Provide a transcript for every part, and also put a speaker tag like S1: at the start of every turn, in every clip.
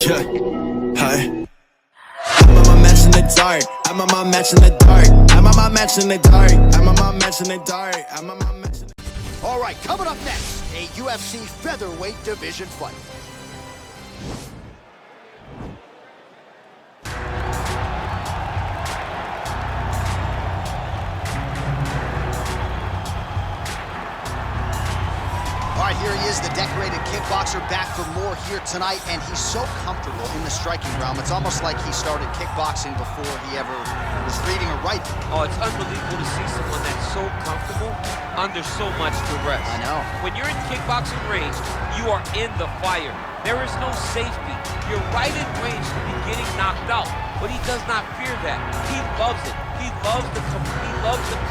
S1: Yeah, hi. I'm on my match in the dark. I'm on my match in the dark. I'm on my match in the dark. I'm on my match in the dark. I'm on my match in the dark.
S2: All right, coming up next, a UFC featherweight division fight. All right, here he is, the decorated kickboxer, back for more here tonight, and he's so comfortable in the striking realm. It's almost like he started kickboxing before he ever was reading or writing.
S3: Oh, it's unbelievable to see someone that's so comfortable under so much duress.
S2: I know.
S3: When you're in kickboxing range, you are in the fire. There is no safety. You're right in range to be getting knocked out, but he does not fear that. He loves it. He loves the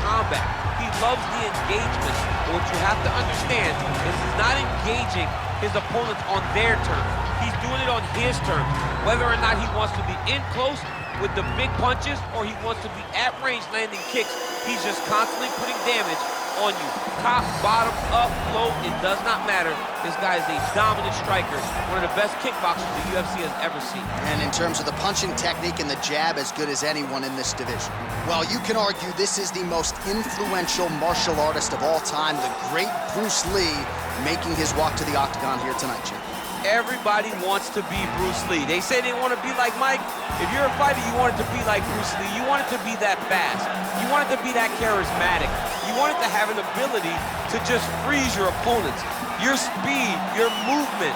S3: combat. He loves the engagement. But what you have to understand is he's not engaging his opponents on their terms. He's doing it on his terms. Whether or not he wants to be in close with the big punches or he wants to be at range landing kicks, he's just constantly putting damage on you. Top, bottom, up, low, it does not matter. This guy is a dominant striker, one of the best kickboxers the UFC has ever seen.
S2: And in terms of the punching technique and the jab, as good as anyone in this division. Well, you can argue this is the most influential martial artist of all time, the great Brucelee, making his walk to the octagon here tonight, Jim.
S3: Everybody wants to be Brucelee. They say they want to be like Mike. If you're a fighter, you want it to be like Brucelee. You want it to be that fast. You want it to be that charismatic. You want it to have an ability to just freeze your opponents. Your speed, your movement,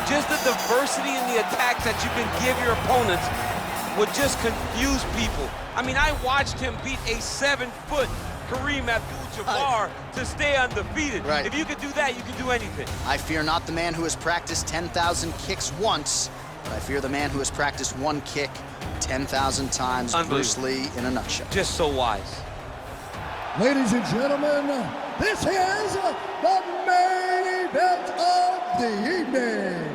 S3: just the diversity in the attacks that you can give your opponents would just confuse people. I mean, I watched him beat a 7-foot Kareem Abdul-Jabbar to stay undefeated.
S2: Right.
S3: If you could do that, you can do anything.
S2: I fear not the man who has practiced 10,000 kicks once, but I fear the man who has practiced one kick 10,000 times. Bruce Lee in a nutshell.
S3: Just so wise.
S4: Ladies and gentlemen, this is the main event of the evening.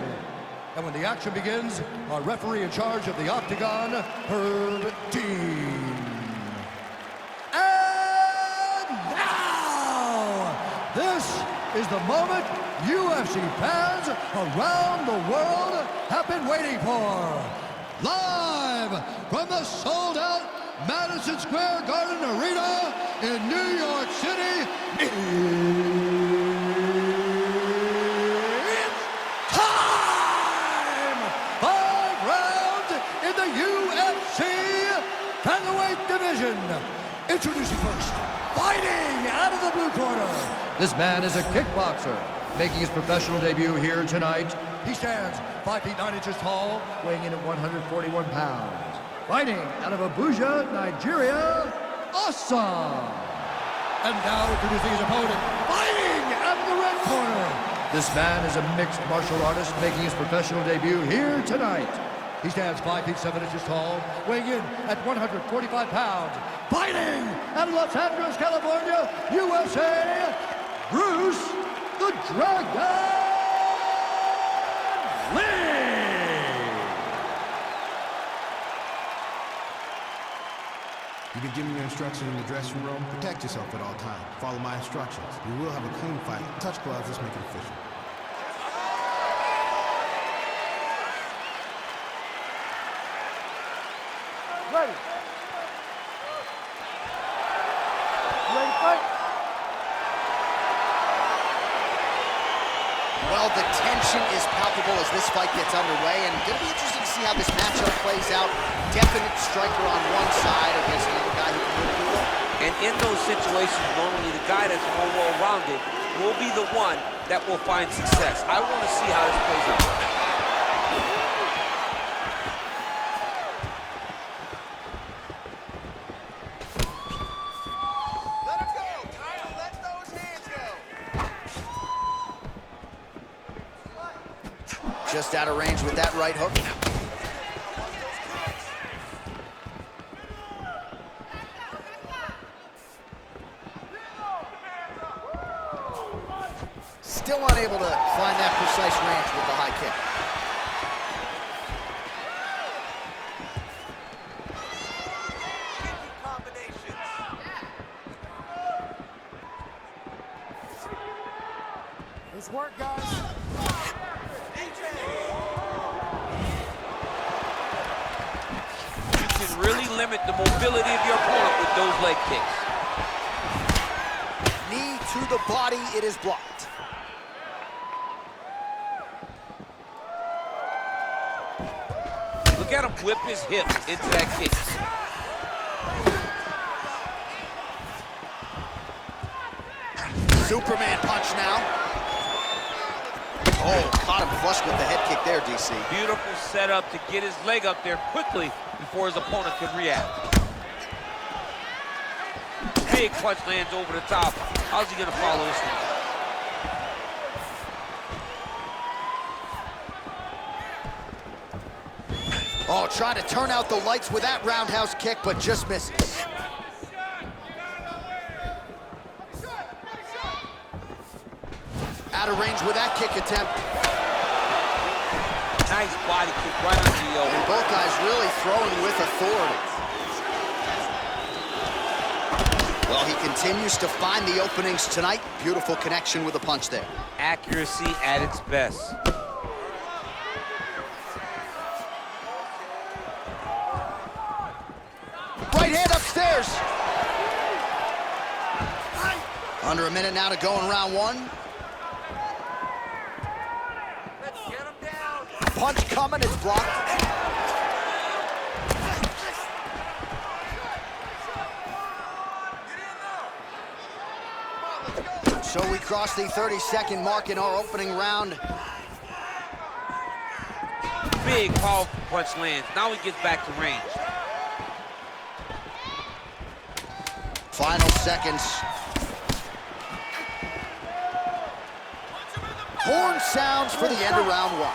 S4: And when the action begins, our referee in charge of the octagon, Herb Dean. This is the moment UFC fans around the world have been waiting for. Live from the sold-out Madison Square Garden Arena in New York City, it's time! 5 rounds in the UFC featherweight division. Introducing first, fighting out of the blue corner. This man is a kickboxer, making his professional debut here tonight. He stands 5 feet 9 inches tall, weighing in at 141 pounds. Fighting out of Abuja, Nigeria, Assam. And now introducing his opponent, fighting out of the red corner. This man is a mixed martial artist, making his professional debut here tonight. He stands 5 feet 7 inches tall, weighing in at 145 pounds. Fighting out of Los Angeles, California, USA, Bruce the Dragon Lee!
S5: You've been given your instructions in the dressing room. Protect yourself at all times. Follow my instructions. We will have a clean fight. Touch gloves, let's make it official.
S4: Ready. Ready, fight.
S2: Well, the tension is palpable as this fight gets underway, and it's going to be interesting to see how this matchup plays out. Definite striker on one side against another guy who can really do it.
S3: And in those situations, normally the guy that's more well-rounded will be the one that will find success. I want to see how this plays out.
S2: Just out of range with that right hook. Still unable to find that precise range with the high kick.
S4: Nice work, guys.
S3: limit the mobility of your opponent with those leg kicks.
S2: Knee to the body, it is blocked.
S3: Look at him whip his hip into that kick.
S2: Superman punch now. Oh, caught him flush with the head kick there, DC.
S3: Beautiful setup to get his leg up there quickly before his opponent could react. Big punch lands over the top. How's he gonna follow this one?
S2: Oh, trying to turn out the lights with that roundhouse kick, but just misses. Out of range with that kick attempt.
S3: Nice body kick right under the elbow.
S2: And both guys really throwing with authority. Well, he continues to find the openings tonight. Beautiful connection with a punch there.
S3: Accuracy at its best.
S2: Right hand upstairs. Under a minute now to go in round one. Punch coming, it's blocked. So we cross the 30-second mark in our opening round.
S3: Big, powerful punch lands. Now he gets back to range.
S2: Final seconds. Horn sounds for the end of round one.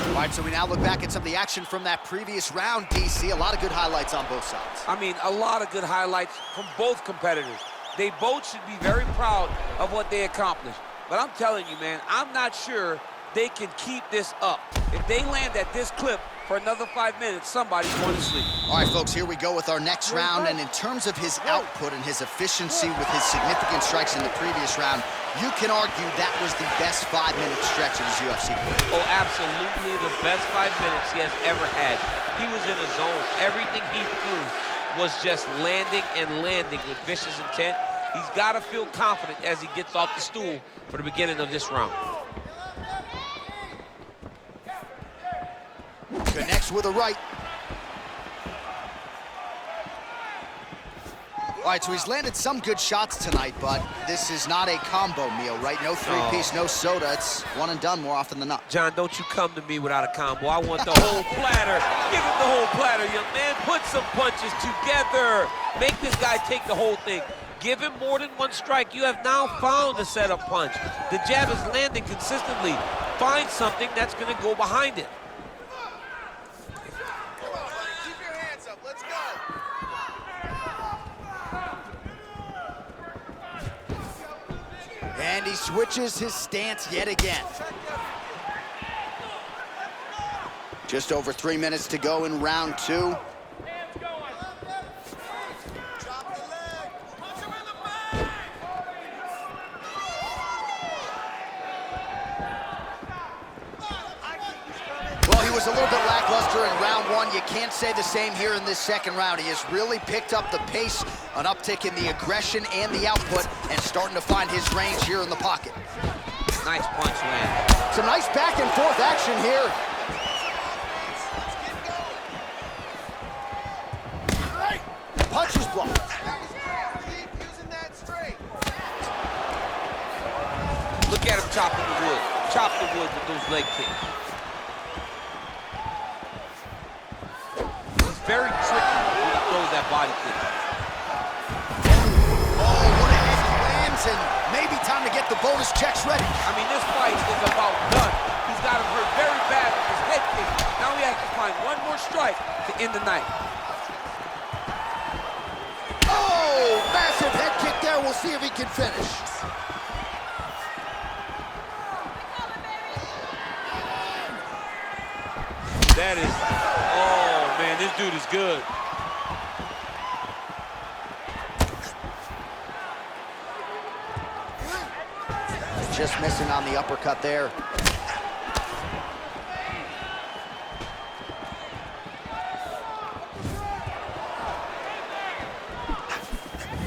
S2: All right, so we now look back at some of the action from that previous round, DC. A lot of good highlights on both sides.
S3: I mean, a lot of good highlights from both competitors. They both should be very proud of what they accomplished. But I'm telling you, man, I'm not sure they can keep this up. If they land at this clip for another 5 minutes, somebody's going to sleep.
S2: All right, folks, here we go with our next round. And in terms of his output and his efficiency with his significant strikes in the previous round, you can argue that was the best 5-minute stretch of his UFC career.
S3: Oh, absolutely the best 5 minutes he has ever had. He was in a zone. Everything he threw was just landing and landing with vicious intent. He's got to feel confident as he gets off the stool for the beginning of this round.
S2: Connects with a right. All right, so he's landed some good shots tonight, but this is not a combo meal, right? No three-piece, no soda. It's one and done more often than not.
S3: John, don't you come to me without a combo. I want the whole platter. Give him the whole platter, young man. Put some punches together. Make this guy take the whole thing. Give him more than one strike. You have now found a setup punch. The jab is landing consistently. Find something that's going to go behind it.
S2: And he switches his stance yet again. Just over 3 minutes to go in round two. Well, he was a little bit lackluster in round one. You can't say the same here in this second round. He has really picked up the pace, an uptick in the aggression and the output, and starting to find his range here in the pocket.
S3: Nice punch land.
S2: Some nice back and forth action here. Punch is blocked.
S3: Look at him chopping the wood. Chop the wood with those leg kicks. He's very tricky when he throws that body kick.
S2: Oh, what a head he lands, and maybe time to get the bonus checks ready.
S3: I mean, this fight is about done. He's got him hurt very bad with his head kick. Now he has to find one more strike to end the night.
S2: Oh, massive head kick there. We'll see if he can finish.
S3: That is, oh man, this dude is good.
S2: just missing on the uppercut there.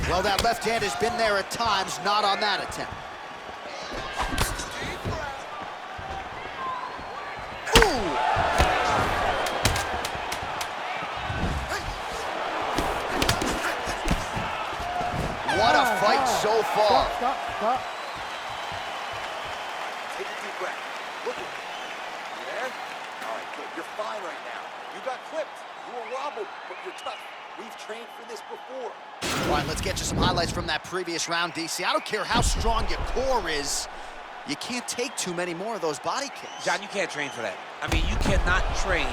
S2: Well, that left hand has been there at times, not on that attempt. Ooh! What a fight so far.
S6: Stop.
S7: Take a deep breath. Look at me. You there? All right, good. You're fine right now. You got clipped. You were wobbled, but you're tough. We've trained for this before.
S2: All right, let's get you some highlights from that previous round, DC. I don't care how strong your core is. You can't take too many more of those body kicks.
S3: John, you can't train for that. I mean, you cannot train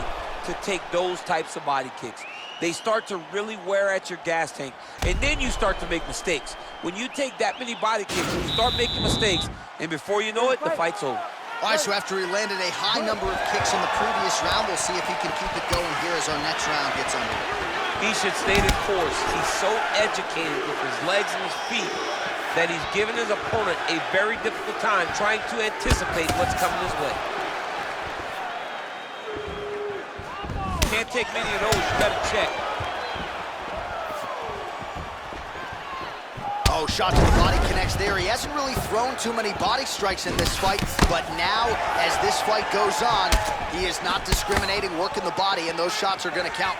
S3: to take those types of body kicks. They start to really wear at your gas tank, and then you start to make mistakes. When you take that many body kicks, you start making mistakes, and before you know it, the fight's over.
S2: All right, so after he landed a high number of kicks in the previous round, we'll see if he can keep it going here as our next round gets underway.
S3: He should stay the course. He's so educated with his legs and his feet that he's given his opponent a very difficult time trying to anticipate what's coming his way. Can't take many of those, you gotta check.
S2: Oh, shot to the body connects there. He hasn't really thrown too many body strikes in this fight, but now, as this fight goes on, he is not discriminating, working the body, and those shots are gonna count.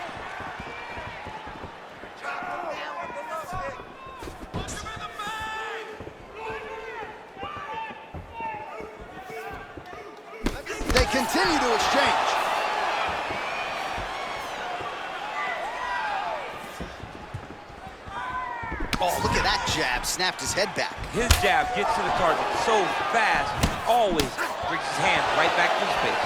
S2: They continue to exchange. Oh, look at that jab, snapped his head back.
S3: His jab gets to the target so fast, always brings his hand right back to his face.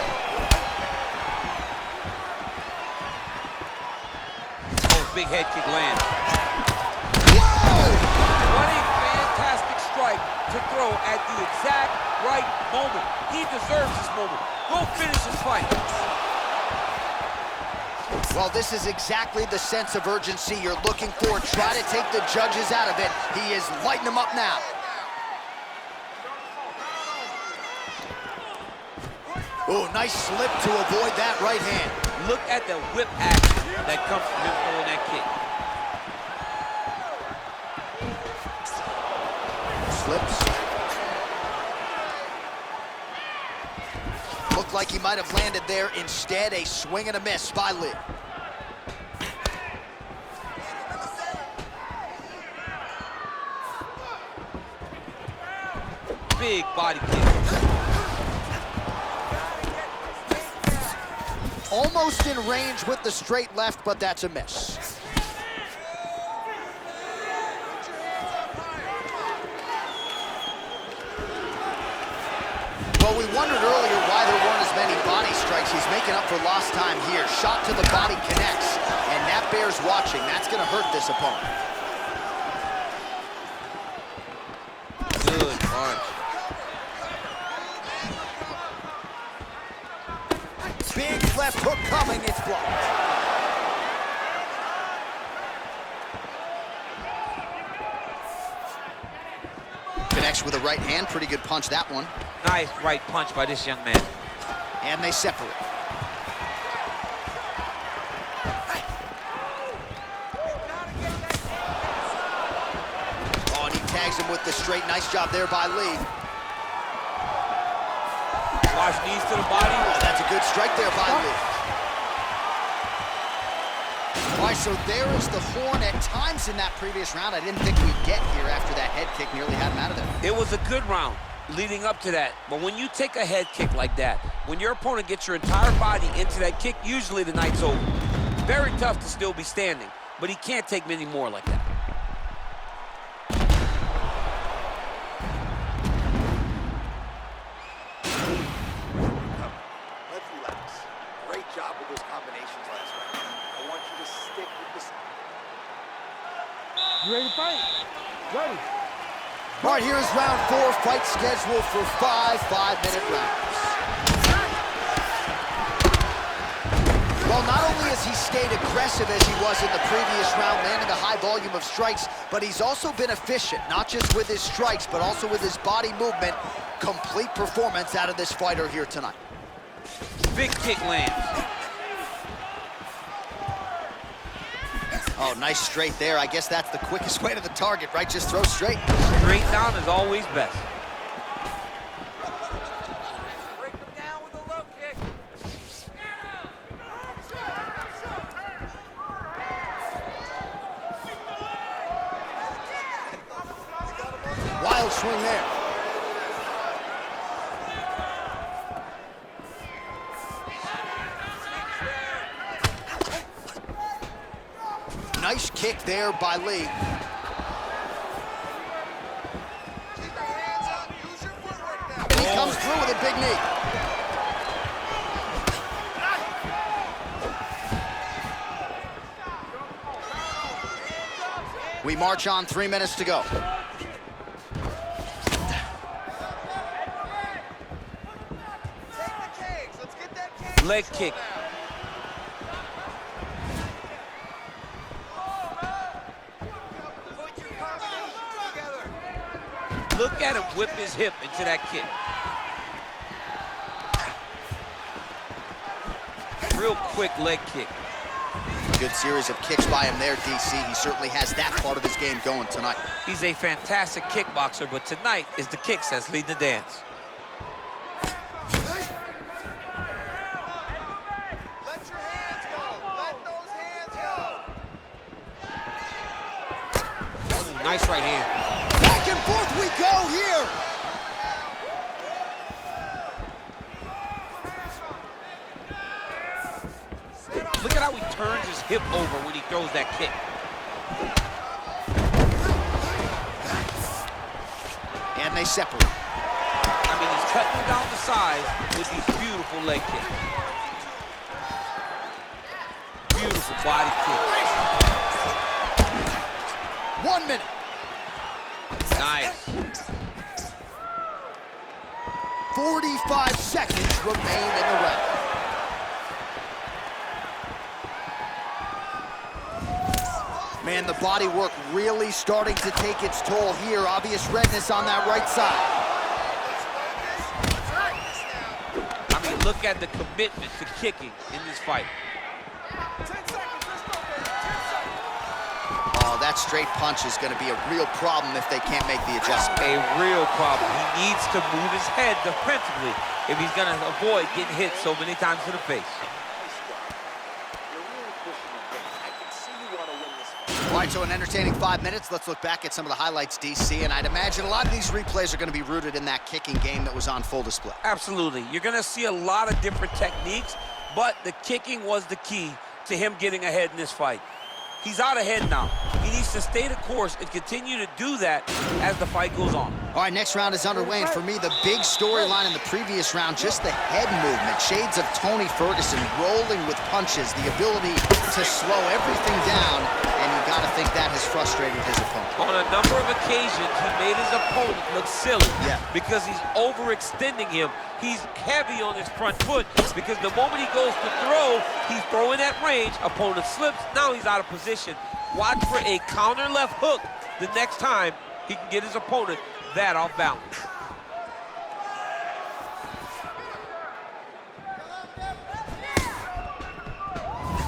S3: Oh, big head kick lands.
S2: Whoa!
S3: What a fantastic strike to throw at the exact right moment. He deserves this moment. Go finish this fight.
S2: Well, this is exactly the sense of urgency you're looking for. Try to take the judges out of it. He is lighting them up now. Oh, nice slip to avoid that right hand.
S3: Look at the whip action that comes from him throwing that kick.
S2: Slips. Looked like he might have landed there. Instead, a swing and a miss by Lee.
S3: Big body kick.
S2: Almost in range with the straight left, but that's a miss. Well, we wondered earlier why there weren't as many body strikes. He's making up for lost time here. Shot to the body connects, and that bears watching. That's going to hurt this opponent.
S3: Good punch.
S2: Big left hook coming, it's blocked. Connects with a right hand, pretty good punch that one.
S3: Nice right punch by this young man.
S2: And they separate. Oh, and he tags him with the straight. Nice job there by Lee.
S3: Watch knees to the body.
S2: Oh, that's a good strike there by Lee. All right, so there is the horn. At times in that previous round, I didn't think we'd get here after that head kick nearly had him out of there.
S3: It was a good round leading up to that, but when you take a head kick like that, when your opponent gets your entire body into that kick, usually the night's over. Very tough to still be standing, but he can't take many more like that.
S7: Let's relax. Great job with those combinations last round. I want you to stick with this.
S6: You ready to fight? Ready.
S2: All right, here's round 4, fight scheduled for 5 5-minute rounds. Well, not only has he stayed aggressive as he was in the previous round, landing a high volume of strikes, but he's also been efficient, not just with his strikes, but also with his body movement. Complete performance out of this fighter here tonight.
S3: Big kick lands.
S2: Oh, nice straight there. I guess that's the quickest way to the target, right? Just throw straight.
S3: Straight down is always best.
S7: Break him down with a low kick.
S2: Wild swing there. Nice kick there by Lee.
S7: Keep your hands up. Use your footwork now.
S2: And he comes through with a big knee. We march on, 3 minutes to go.
S3: Leg kick. Look at him whip his hip into that kick. Real quick leg kick.
S2: Good series of kicks by him there, DC. He certainly has that part of his game going tonight.
S3: He's a fantastic kickboxer, but tonight is the kicks that's leading the dance.
S7: Let your hands go. Let those hands go.
S3: Ooh, nice right hand.
S2: Back and forth we go here.
S3: Look at how he turns his hip over when he throws that kick.
S2: And they separate.
S3: I mean, he's cutting down the sides with these beautiful leg kicks. Beautiful body kick.
S2: 1 minute.
S3: Nice.
S2: 45 seconds remain in the round. Man, the body work really starting to take its toll here. Obvious redness on that right side.
S3: I mean, look at the commitment to kicking in this fight.
S7: 10 seconds. Let's go, baby. 10 seconds.
S2: Oh, that straight punch is going to be a real problem if they can't make the adjustment.
S3: A real problem. He needs to move his head defensively if he's going to avoid getting hit so many times to the face.
S2: All right, so an entertaining 5 minutes. Let's look back at some of the highlights, DC, and I'd imagine a lot of these replays are going to be rooted in that kicking game that was on full display.
S3: Absolutely. You're going to see a lot of different techniques, but the kicking was the key to him getting ahead in this fight. He's out ahead now. He needs to stay the course and continue to do that as the fight goes on.
S2: All right, next round is underway, and for me, the big storyline in the previous round, just the head movement. Shades of Tony Ferguson, rolling with punches, the ability to slow everything down, and you got to think that has frustrated his opponent.
S3: On a number of occasions, he made his opponent look silly because he's overextending him. He's heavy on his front foot because the moment he goes to throw, he's throwing at range. Opponent slips. Now he's out of position. Watch for a counter left hook the next time he can get his opponent that off balance.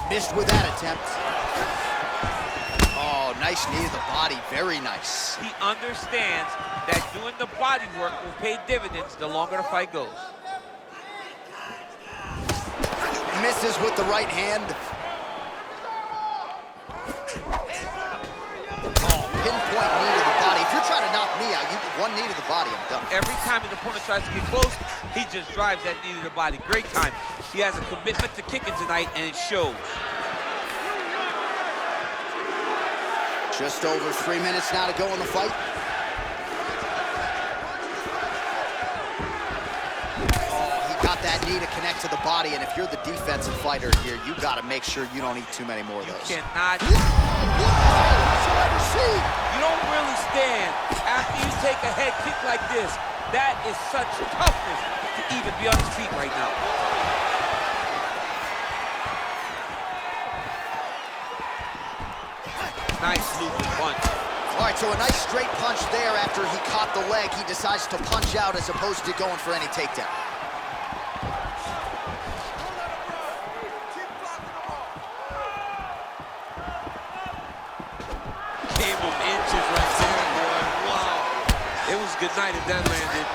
S2: Missed with that attempt. Oh, nice knee to the body. Very nice.
S3: He understands that doing the body work will pay dividends the longer the fight goes.
S2: Misses with the right hand. Oh, pinpoint knee to the body. If you're trying to knock me out, you get one knee to the body, I'm done.
S3: Every time his opponent tries to get close, he just drives that knee to the body. Great time. He has a commitment to kicking tonight, and it shows.
S2: Just over 3 minutes now to go in the fight. That knee to connect to the body, and if you're the defensive fighter here, you got to make sure you don't eat too many more of those.
S3: You cannot.
S2: Whoa!
S3: You don't really stand after you take a head kick like this. That is such toughness to even be on his feet right now. Nice looping punch.
S2: All right, so a nice straight punch there. After he caught the leg, he decides to punch out as opposed to going for any takedown.
S3: Gave him inches right there, boy. Wow. It was good night if that landed.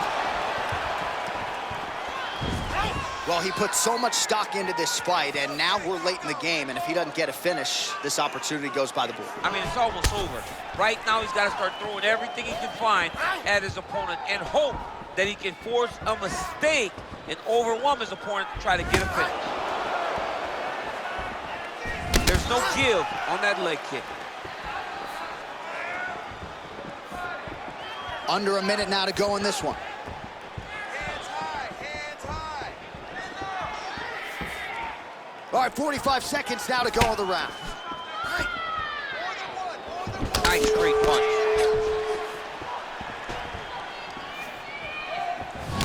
S2: Well, he put so much stock into this fight, and now we're late in the game, and if he doesn't get a finish, this opportunity goes by the board.
S3: I mean, it's almost over. Right now, he's got to start throwing everything he can find at his opponent and hope that he can force a mistake and overwhelm his opponent to try to get a finish. There's no give on that leg kick.
S2: Under a minute now to go in this one.
S7: Hands high, hands high.
S2: All right, 45 seconds now to go in the round.
S3: Nice straight punch.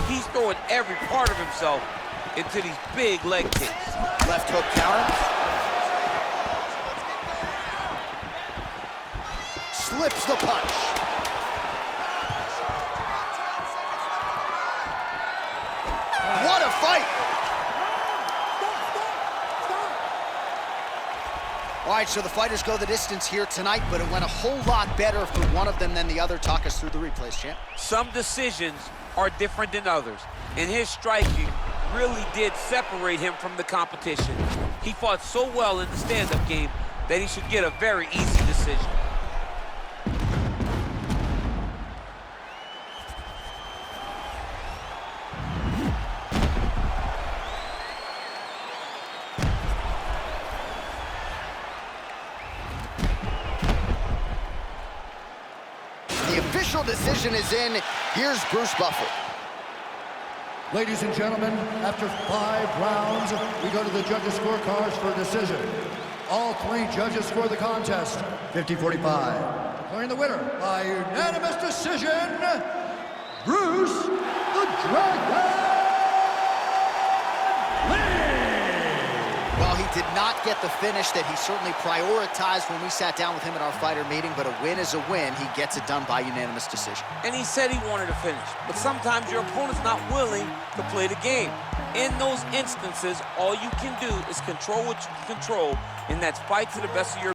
S3: He's throwing every part of himself into these big leg kicks.
S2: Left hook counter. Slips the punch. What a fight! All right, so the fighters go the distance here tonight, but it went a whole lot better for one of them than the other. Talk us through the replays, champ.
S3: Some decisions are different than others, and his striking really did separate him from the competition. He fought so well in the stand-up game that he should get a very easy decision.
S2: The official decision is in. Here's Bruce Buffer.
S4: Ladies and gentlemen, after 5 rounds, we go to the judges' scorecards for a decision. All 3 judges score the contest, 50-45. Declaring the winner by unanimous decision, Bruce the Dragon Lee!
S2: Well, he did not get the finish that he certainly prioritized when we sat down with him at our fighter meeting, but a win is a win. He gets it done by unanimous decision.
S3: And he said he wanted to finish, but sometimes your opponent's not willing to play the game. In those instances, all you can do is control what you can control, and that's fight to the best of your